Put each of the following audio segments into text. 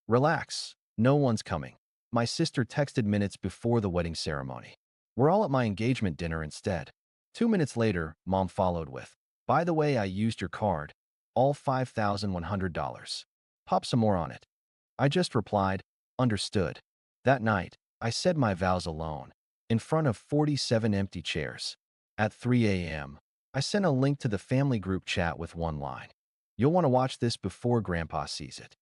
Relax, no one's coming. My sister texted minutes before the wedding ceremony. We're all at my engagement dinner instead. 2 minutes later, Mom followed with, by the way, I used your card. All $5,100. Pop some more on it. I just replied, understood. That night, I said my vows alone, in front of 47 empty chairs. At 3 a.m., I sent a link to the family group chat with one line. You'll want to watch this before Grandpa sees it.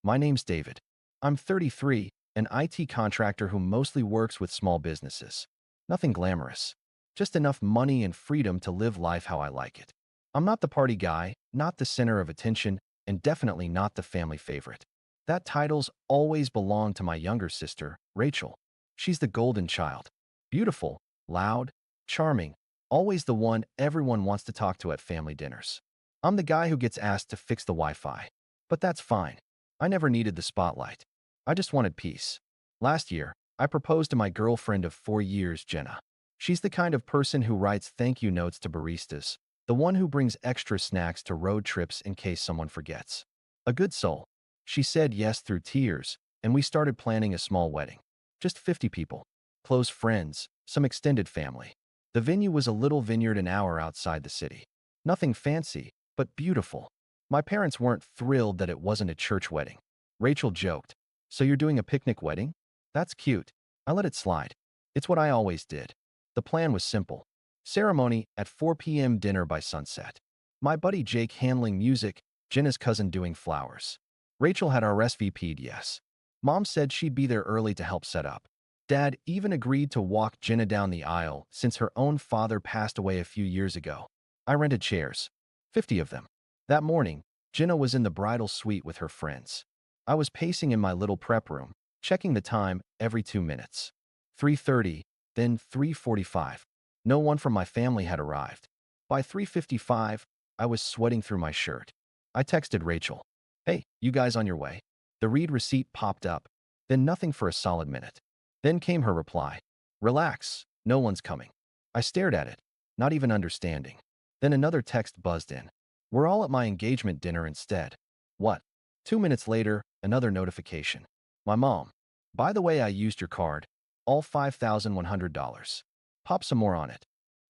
My name's David. I'm 33, an IT contractor who mostly works with small businesses. Nothing glamorous. Just enough money and freedom to live life how I like it. I'm not the party guy, not the center of attention, and definitely not the family favorite. That title's always belonged to my younger sister, Rachel. She's the golden child. Beautiful, loud, charming, always the one everyone wants to talk to at family dinners. I'm the guy who gets asked to fix the Wi-Fi. But that's fine. I never needed the spotlight. I just wanted peace. Last year, I proposed to my girlfriend of 4 years, Jenna. She's the kind of person who writes thank you notes to baristas, the one who brings extra snacks to road trips in case someone forgets. A good soul. She said yes through tears, and we started planning a small wedding. Just 50 people. Close friends, some extended family. The venue was a little vineyard an hour outside the city. Nothing fancy, but beautiful. My parents weren't thrilled that it wasn't a church wedding. Rachel joked, so you're doing a picnic wedding? That's cute. I let it slide. It's what I always did. The plan was simple. Ceremony at 4 p.m. dinner by sunset. My buddy Jake handling music, Jenna's cousin doing flowers. Rachel had RSVP'd yes. Mom said she'd be there early to help set up. Dad even agreed to walk Jenna down the aisle since her own father passed away a few years ago. I rented chairs. 50 of them. That morning, Jenna was in the bridal suite with her friends. I was pacing in my little prep room, checking the time every 2 minutes. 3:30, then 3:45. No one from my family had arrived. By 3:55, I was sweating through my shirt. I texted Rachel, hey, you guys on your way? The read receipt popped up, then nothing for a solid minute. Then came her reply, relax, no one's coming. I stared at it, not even understanding. Then another text buzzed in. We're all at my engagement dinner instead. What? 2 minutes later, another notification. My mom. By the way, I used your card. All $5,100. Pop some more on it.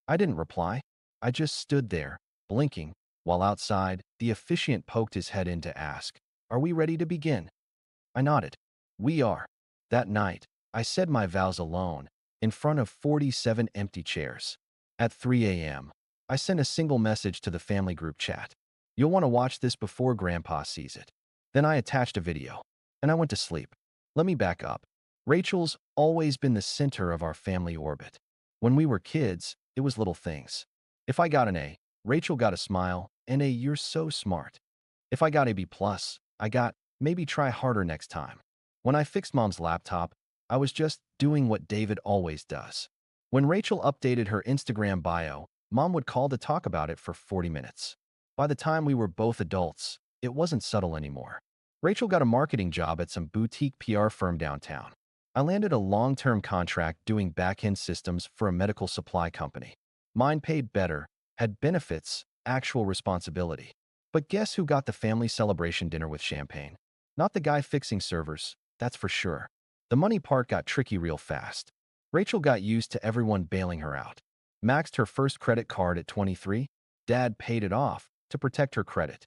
I didn't reply. I just stood there, blinking, while outside, the officiant poked his head in to ask, are we ready to begin? I nodded. We are. That night, I said my vows alone, in front of 47 empty chairs. At 3 a.m., I sent a single message to the family group chat. You'll want to watch this before Grandpa sees it. Then I attached a video, and I went to sleep. Let me back up. Rachel's always been the center of our family orbit. When we were kids, it was little things. If I got an A, Rachel got a smile, and a you're so smart. If I got a B+, I got maybe try harder next time. When I fixed Mom's laptop, I was just doing what David always does. When Rachel updated her Instagram bio, Mom would call to talk about it for 40 minutes. By the time we were both adults, it wasn't subtle anymore. Rachel got a marketing job at some boutique PR firm downtown. I landed a long-term contract doing back-end systems for a medical supply company. Mine paid better, had benefits, actual responsibility. But guess who got the family celebration dinner with champagne? Not the guy fixing servers, that's for sure. The money part got tricky real fast. Rachel got used to everyone bailing her out. Maxed her first credit card at 23. Dad paid it off to protect her credit.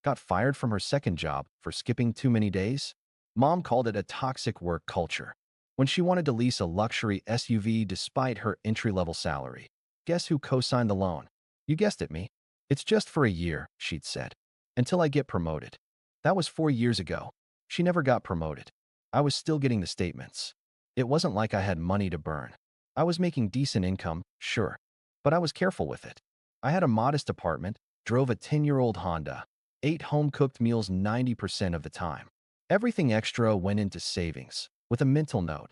Got fired from her second job for skipping too many days. Mom called it a toxic work culture. When she wanted to lease a luxury SUV despite her entry-level salary. Guess who co-signed the loan? You guessed it, me. It's just for a year, she'd said. Until I get promoted. That was 4 years ago. She never got promoted. I was still getting the statements. It wasn't like I had money to burn. I was making decent income, sure. But I was careful with it. I had a modest apartment, drove a 10-year-old Honda, ate home-cooked meals 90% of the time. Everything extra went into savings, with a mental note.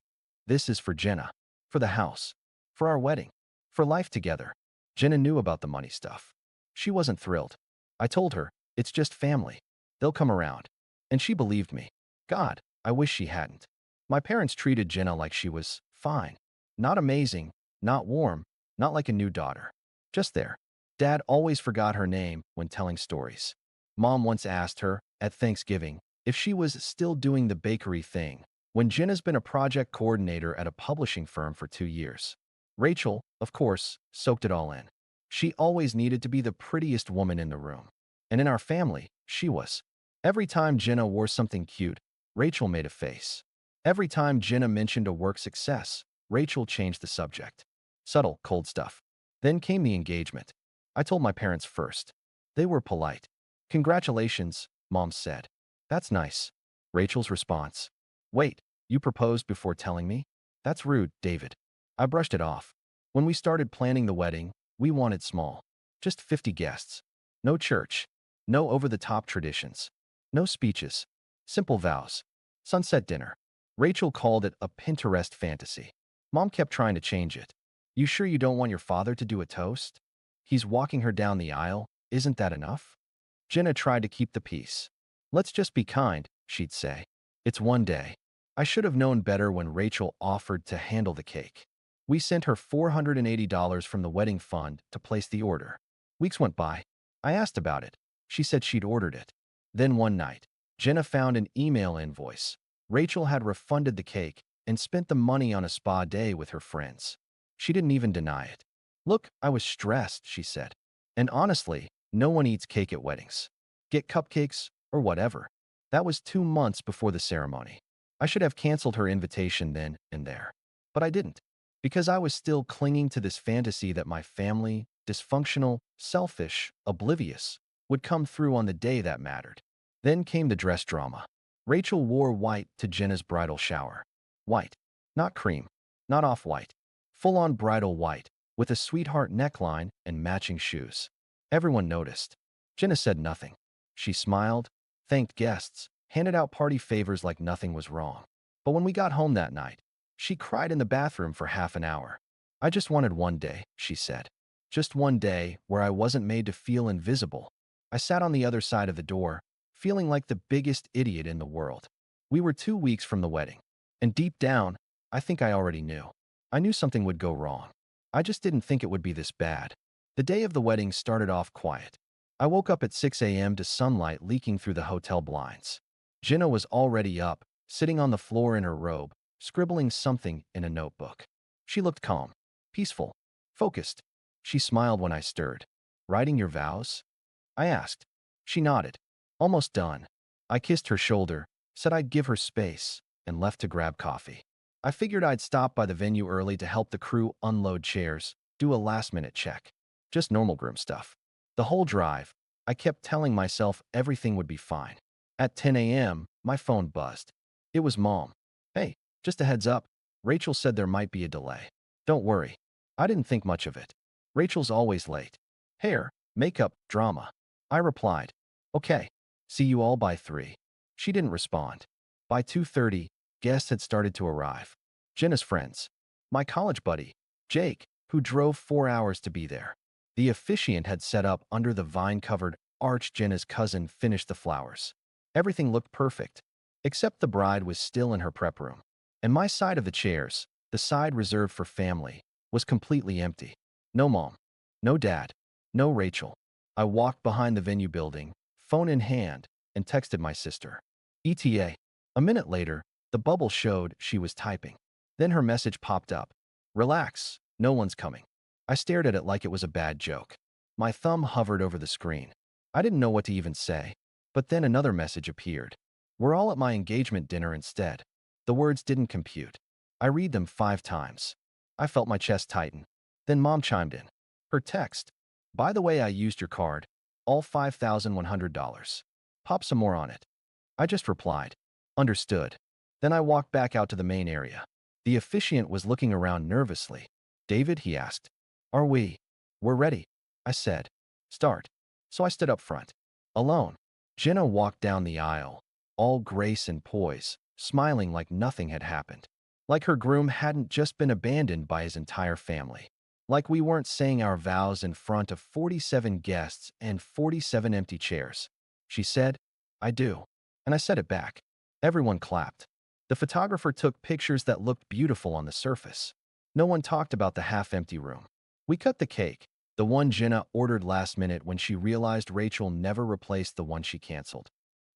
This is for Jenna. For the house. For our wedding. For life together. Jenna knew about the money stuff. She wasn't thrilled. I told her, it's just family. They'll come around. And she believed me. God, I wish she hadn't. My parents treated Jenna like she was fine. Not amazing, not warm, not like a new daughter. Just there. Dad always forgot her name when telling stories. Mom once asked her, at Thanksgiving, if she was still doing the bakery thing, when Jenna's been a project coordinator at a publishing firm for 2 years. Rachel, of course, soaked it all in. She always needed to be the prettiest woman in the room. And in our family, she was. Every time Jenna wore something cute, Rachel made a face. Every time Jenna mentioned a work success, Rachel changed the subject. Subtle, cold stuff. Then came the engagement. I told my parents first. They were polite. "Congratulations," Mom said. "That's nice." Rachel's response. "Wait, you proposed before telling me? That's rude, David." I brushed it off. When we started planning the wedding, we wanted small. Just 50 guests. No church. No over-the-top traditions. No speeches. Simple vows. Sunset dinner. Rachel called it a Pinterest fantasy. Mom kept trying to change it. "You sure you don't want your father to do a toast? He's walking her down the aisle. Isn't that enough?" Jenna tried to keep the peace. "Let's just be kind," she'd say. "It's one day." I should have known better when Rachel offered to handle the cake. We sent her $480 from the wedding fund to place the order. Weeks went by. I asked about it. She said she'd ordered it. Then one night, Jenna found an email invoice. Rachel had refunded the cake and spent the money on a spa day with her friends. She didn't even deny it. "Look, I was stressed," she said. And honestly, no one eats cake at weddings. Get cupcakes or whatever. That was 2 months before the ceremony. I should have canceled her invitation then and there. But I didn't. Because I was still clinging to this fantasy that my family, dysfunctional, selfish, oblivious, would come through on the day that mattered. Then came the dress drama. Rachel wore white to Jenna's bridal shower. White. Not cream. Not off-white. Full-on bridal white, with a sweetheart neckline and matching shoes. Everyone noticed. Jenna said nothing. She smiled, thanked guests, handed out party favors like nothing was wrong. But when we got home that night, she cried in the bathroom for half an hour. "I just wanted one day," she said. "Just one day where I wasn't made to feel invisible." I sat on the other side of the door, feeling like the biggest idiot in the world. We were 2 weeks from the wedding. And deep down, I think I already knew. I knew something would go wrong. I just didn't think it would be this bad. The day of the wedding started off quiet. I woke up at 6 a.m. to sunlight leaking through the hotel blinds. Jenna was already up, sitting on the floor in her robe, scribbling something in a notebook. She looked calm, peaceful, focused. She smiled when I stirred. "Writing your vows?" I asked. She nodded. "Almost done." I kissed her shoulder, said I'd give her space, and left to grab coffee. I figured I'd stop by the venue early to help the crew unload chairs, do a last-minute check. Just normal groom stuff. The whole drive, I kept telling myself everything would be fine. At 10 a.m., my phone buzzed. It was Mom. "Hey, just a heads up. Rachel said there might be a delay." "Don't worry." I didn't think much of it. Rachel's always late. Hair, makeup, drama. I replied, "Okay. See you all by 3. She didn't respond. By 2:30, guests had started to arrive. Jenna's friends. My college buddy, Jake, who drove 4 hours to be there. The officiant had set up under the vine-covered arch. Jenna's cousin finished the flowers. Everything looked perfect, except the bride was still in her prep room. And my side of the chairs, the side reserved for family, was completely empty. No Mom. No Dad. No Rachel. I walked behind the venue building, phone in hand, and texted my sister. ETA. A minute later, the bubble showed she was typing. Then her message popped up. "Relax, no one's coming." I stared at it like it was a bad joke. My thumb hovered over the screen. I didn't know what to even say. But then another message appeared. "We're all at my engagement dinner instead." The words didn't compute. I read them 5 times. I felt my chest tighten. Then Mom chimed in. Her text. "By the way, I used your card. All $5,100. Pop some more on it." I just replied, "Understood." Then I walked back out to the main area. The officiant was looking around nervously. "David," he asked. We're ready," I said. "Start." So I stood up front. Alone. Jenna walked down the aisle, all grace and poise, smiling like nothing had happened. Like her groom hadn't just been abandoned by his entire family. Like we weren't saying our vows in front of 47 guests and 47 empty chairs. She said, "I do." And I said it back. Everyone clapped. The photographer took pictures that looked beautiful on the surface. No one talked about the half-empty room. We cut the cake, the one Jenna ordered last minute when she realized Rachel never replaced the one she canceled.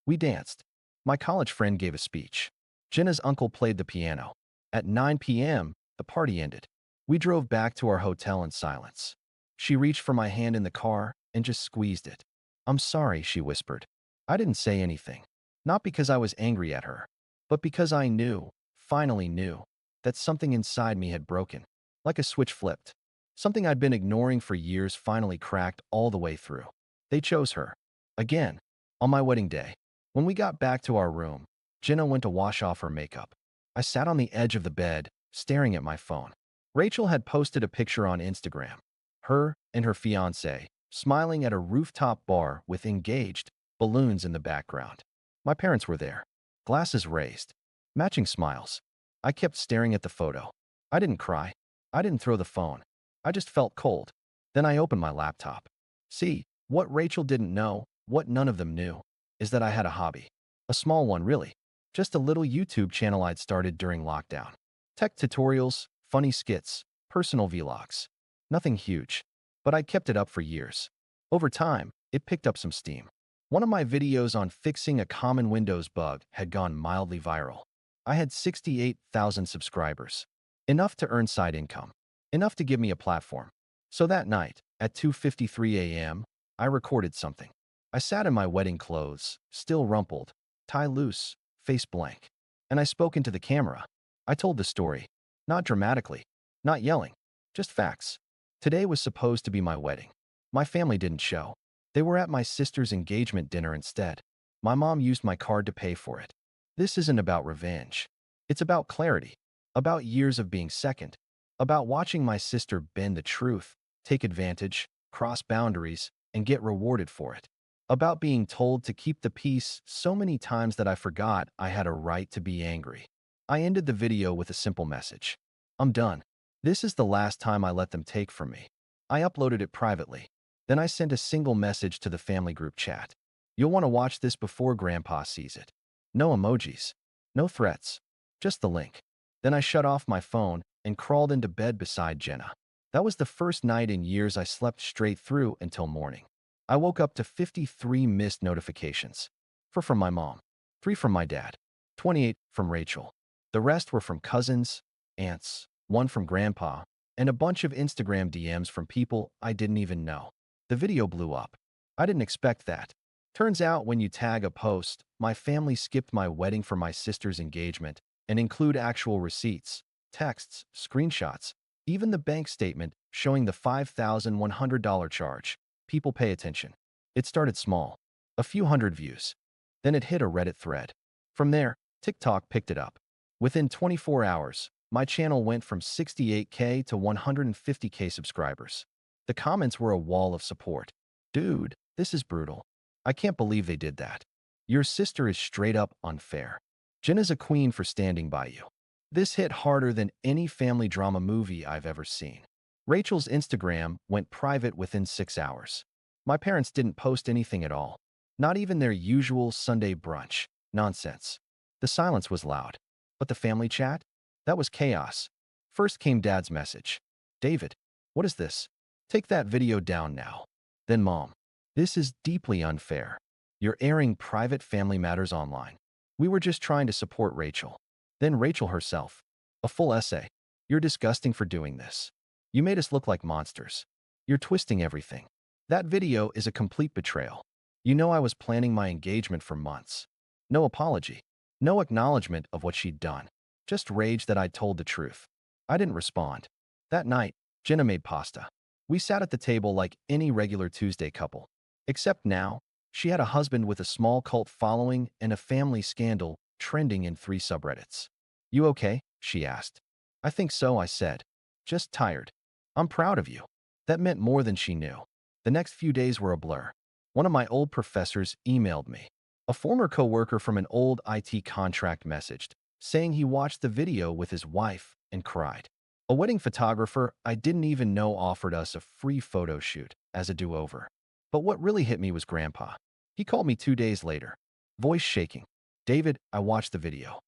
We danced. My college friend gave a speech. Jenna's uncle played the piano. At 9 p.m., the party ended. We drove back to our hotel in silence. She reached for my hand in the car and just squeezed it. "I'm sorry," she whispered. I didn't say anything. Not because I was angry at her, but because I knew, finally knew, that something inside me had broken. Like a switch flipped. Something I'd been ignoring for years finally cracked all the way through. They chose her. Again. On my wedding day. When we got back to our room, Jenna went to wash off her makeup. I sat on the edge of the bed, staring at my phone. Rachel had posted a picture on Instagram. Her and her fiancé, smiling at a rooftop bar with engaged balloons in the background. My parents were there. Glasses raised. Matching smiles. I kept staring at the photo. I didn't cry. I didn't throw the phone. I just felt cold. Then I opened my laptop. See, what Rachel didn't know, what none of them knew, is that I had a hobby. A small one, really. Just a little YouTube channel I'd started during lockdown. Tech tutorials, funny skits, personal vlogs. Nothing huge, but I'd kept it up for years. Over time, it picked up some steam. One of my videos on fixing a common Windows bug had gone mildly viral. I had 68,000 subscribers. Enough to earn side income. Enough to give me a platform. So that night, at 2:53 a.m., I recorded something. I sat in my wedding clothes, still rumpled, tie loose, face blank. And I spoke into the camera. I told the story. Not dramatically. Not yelling. Just facts. Today was supposed to be my wedding. My family didn't show. They were at my sister's engagement dinner instead. My mom used my card to pay for it. This isn't about revenge. It's about clarity. About years of being second. About watching my sister bend the truth, take advantage, cross boundaries, and get rewarded for it. About being told to keep the peace so many times that I forgot I had a right to be angry. I ended the video with a simple message. I'm done. This is the last time I let them take from me. I uploaded it privately. Then I sent a single message to the family group chat. You'll want to watch this before Grandpa sees it. No emojis. No threats. Just the link. Then I shut off my phone and crawled into bed beside Jenna. That was the first night in years I slept straight through until morning. I woke up to 53 missed notifications. 4 from my mom, 3 from my dad, 28 from Rachel. The rest were from cousins, aunts, 1 from grandpa, and a bunch of Instagram DMs from people I didn't even know. The video blew up. I didn't expect that. Turns out when you tag a post, my family skipped my wedding for my sister's engagement and include actual receipts, texts, screenshots, even the bank statement showing the $5,100 charge. People pay attention. It started small, a few hundred views. Then it hit a Reddit thread. From there, TikTok picked it up. Within 24 hours, my channel went from 68K to 150K subscribers. The comments were a wall of support. Dude, this is brutal. I can't believe they did that. Your sister is straight up unfair. Jenna's a queen for standing by you. This hit harder than any family drama movie I've ever seen. Rachel's Instagram went private within 6 hours. My parents didn't post anything at all. Not even their usual Sunday brunch. Nonsense. The silence was loud. But the family chat? That was chaos. First came Dad's message. David, what is this? Take that video down now. Then Mom. This is deeply unfair. You're airing private family matters online. We were just trying to support Rachel. Then Rachel herself. A full essay. You're disgusting for doing this. You made us look like monsters. You're twisting everything. That video is a complete betrayal. You know I was planning my engagement for months. No apology. No acknowledgement of what she'd done. Just rage that I'd told the truth. I didn't respond. That night, Jenna made pasta. We sat at the table like any regular Tuesday couple. Except now, she had a husband with a small cult following and a family scandal trending in 3 subreddits. You okay? She asked. I think so, I said. Just tired. I'm proud of you. That meant more than she knew. The next few days were a blur. One of my old professors emailed me. A former coworker from an old IT contract messaged, saying he watched the video with his wife and cried. A wedding photographer I didn't even know offered us a free photo shoot as a do-over. But what really hit me was Grandpa. He called me 2 days later, voice shaking. David, I watched the video.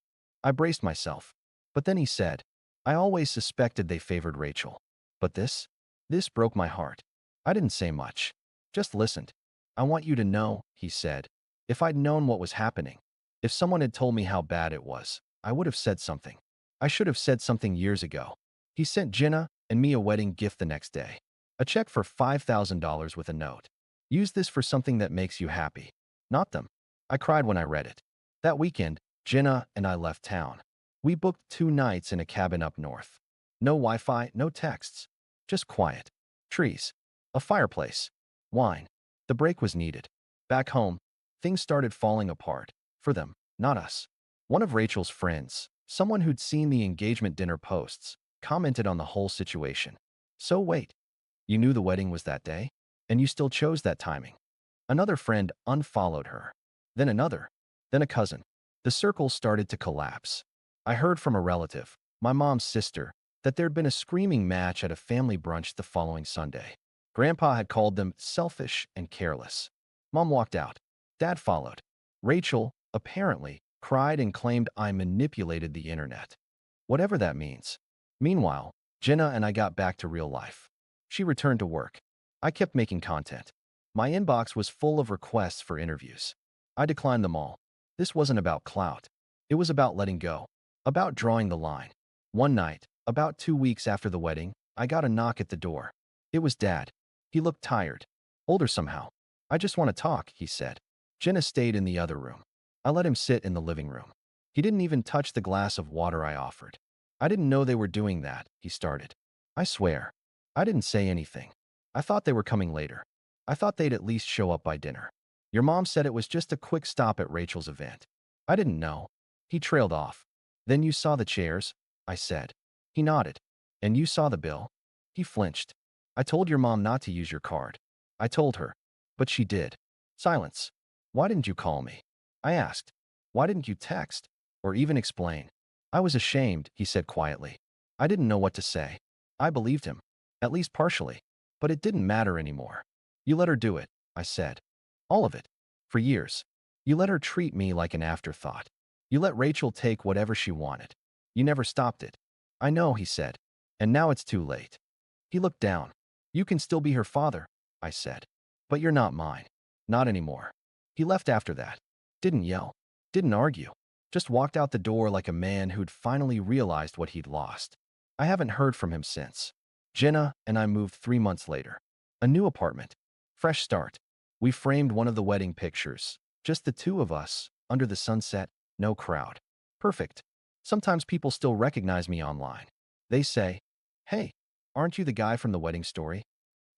I braced myself. But then he said, I always suspected they favored Rachel. But this broke my heart. I didn't say much. Just listened. I want you to know, he said. If I'd known what was happening, If someone had told me how bad it was, I would have said something. I should have said something years ago. He sent Jinnah and me a wedding gift the next day. A check for $5,000 with a note. Use this for something that makes you happy. Not them. I cried when I read it. That weekend, Jinnah and I left town. We booked 2 nights in a cabin up north. No Wi-Fi, no texts. Just quiet. Trees. A fireplace. Wine. The break was needed. Back home, things started falling apart. For them, not us. One of Rachel's friends, someone who'd seen the engagement dinner posts, commented on the whole situation. So wait, you knew the wedding was that day? And you still chose that timing? Another friend unfollowed her. Then another. Then a cousin. The circle started to collapse. I heard from a relative, my mom's sister, that there'd been a screaming match at a family brunch the following Sunday. Grandpa had called them selfish and careless. Mom walked out. Dad followed. Rachel, apparently, cried and claimed I manipulated the internet. Whatever that means. Meanwhile, Jinnah and I got back to real life. She returned to work. I kept making content. My inbox was full of requests for interviews. I declined them all. This wasn't about clout. It was about letting go. About drawing the line. One night, about 2 weeks after the wedding, I got a knock at the door. It was Dad. He looked tired. Older somehow. I just want to talk, he said. Jinnah stayed in the other room. I let him sit in the living room. He didn't even touch the glass of water I offered. I didn't know they were doing that, he started. I swear. I didn't say anything. I thought they were coming later. I thought they'd at least show up by dinner. Your mom said it was just a quick stop at Rachel's event. I didn't know. He trailed off. Then you saw the chairs, I said. He nodded. And you saw the bill? He flinched. I told your mom not to use your card. I told her. But she did. Silence. Why didn't you call me? I asked. Why didn't you text? Or even explain? I was ashamed, he said quietly. I didn't know what to say. I believed him. At least partially. But it didn't matter anymore. You let her do it, I said. All of it. For years. You let her treat me like an afterthought. You let Rachel take whatever she wanted. You never stopped it. I know, he said. And now it's too late. He looked down. You can still be her father, I said. But you're not mine. Not anymore. He left after that. Didn't yell. Didn't argue. Just walked out the door like a man who'd finally realized what he'd lost. I haven't heard from him since. Jinnah and I moved 3 months later. A new apartment. Fresh start. We framed one of the wedding pictures. Just the two of us, under the sunset, no crowd. Perfect. Sometimes people still recognize me online. They say, hey, aren't you the guy from the wedding story?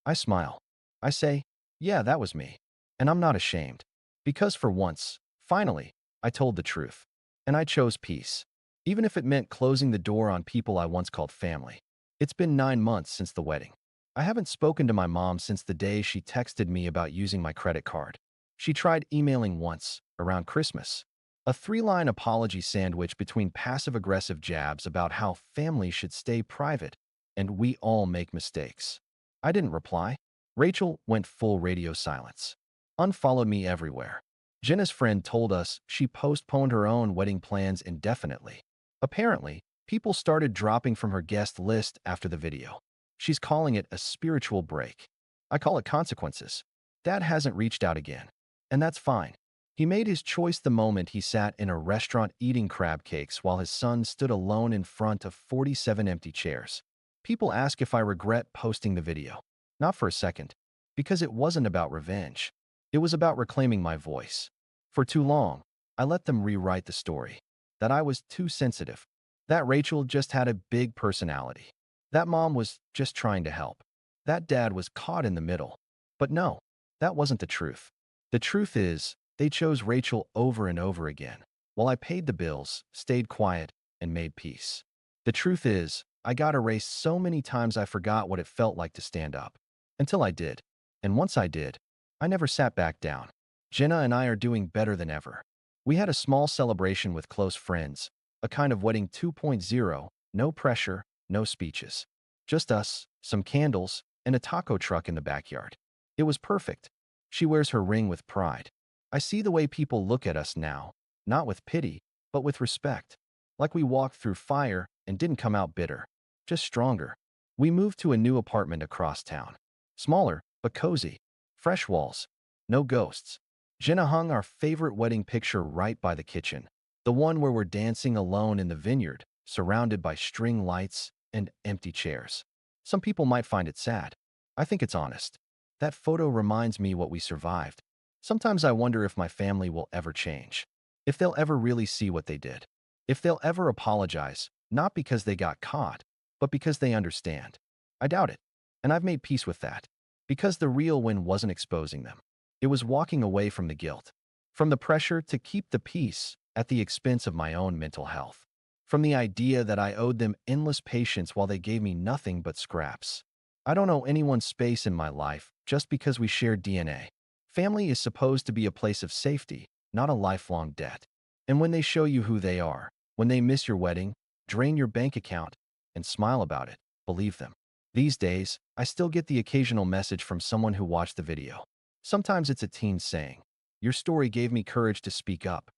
I smile. I say, yeah, that was me. And I'm not ashamed. Because for once, finally, I told the truth. And I chose peace. Even if it meant closing the door on people I once called family. It's been 9 months since the wedding. I haven't spoken to my mom since the day she texted me about using my credit card. She tried emailing once, around Christmas. A 3-line apology sandwich between passive-aggressive jabs about how family should stay private, and we all make mistakes. I didn't reply. Rachel went full radio silence. Unfollowed me everywhere. Jinnah's friend told us she postponed her own wedding plans indefinitely. Apparently, people started dropping from her guest list after the video. She's calling it a spiritual break. I call it consequences. Dad hasn't reached out again. And that's fine. He made his choice the moment he sat in a restaurant eating crab cakes while his son stood alone in front of 47 empty chairs. People ask if I regret posting the video. Not for a second. Because it wasn't about revenge. It was about reclaiming my voice. For too long, I let them rewrite the story. That I was too sensitive. That Rachel just had a big personality. That mom was just trying to help. That dad was caught in the middle. But no, that wasn't the truth. The truth is, they chose Rachel over and over again, while I paid the bills, stayed quiet, and made peace. The truth is, I got erased so many times I forgot what it felt like to stand up. Until I did. And once I did, I never sat back down. Jinnah and I are doing better than ever. We had a small celebration with close friends, a kind of wedding 2.0, no pressure, no speeches. Just us, some candles, and a taco truck in the backyard. It was perfect. She wears her ring with pride. I see the way people look at us now, not with pity, but with respect. Like we walked through fire and didn't come out bitter, just stronger. We moved to a new apartment across town. Smaller, but cozy. Fresh walls. No ghosts. Jenna hung our favorite wedding picture right by the kitchen, the one where we're dancing alone in the vineyard, surrounded by string lights and empty chairs. Some people might find it sad. I think it's honest. That photo reminds me what we survived. Sometimes I wonder if my family will ever change, if they'll ever really see what they did, if they'll ever apologize, not because they got caught, but because they understand. I doubt it, and I've made peace with that, because the real win wasn't exposing them. It was walking away from the guilt, from the pressure to keep the peace at the expense of my own mental health, from the idea that I owed them endless patience while they gave me nothing but scraps. I don't owe anyone space in my life just because we share DNA. Family is supposed to be a place of safety, not a lifelong debt. And when they show you who they are, when they miss your wedding, drain your bank account, and smile about it, believe them. These days, I still get the occasional message from someone who watched the video. Sometimes it's a teen saying, "Your story gave me courage to speak up."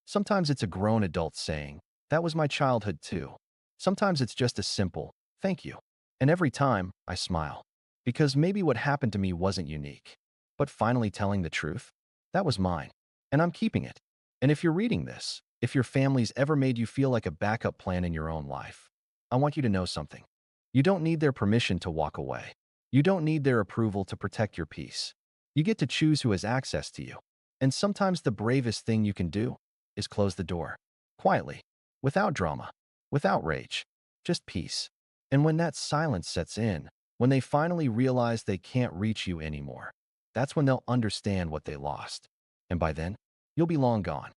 Sometimes it's a grown adult saying, "That was my childhood too." Sometimes it's just a simple, "Thank you." And every time, I smile. Because maybe what happened to me wasn't unique. But finally telling the truth, that was mine. And I'm keeping it. And if you're reading this, if your family's ever made you feel like a backup plan in your own life, I want you to know something. You don't need their permission to walk away. You don't need their approval to protect your peace. You get to choose who has access to you. And sometimes the bravest thing you can do is close the door. Quietly. Without drama. Without rage. Just peace. And when that silence sets in, when they finally realize they can't reach you anymore, that's when they'll understand what they lost. And by then, you'll be long gone.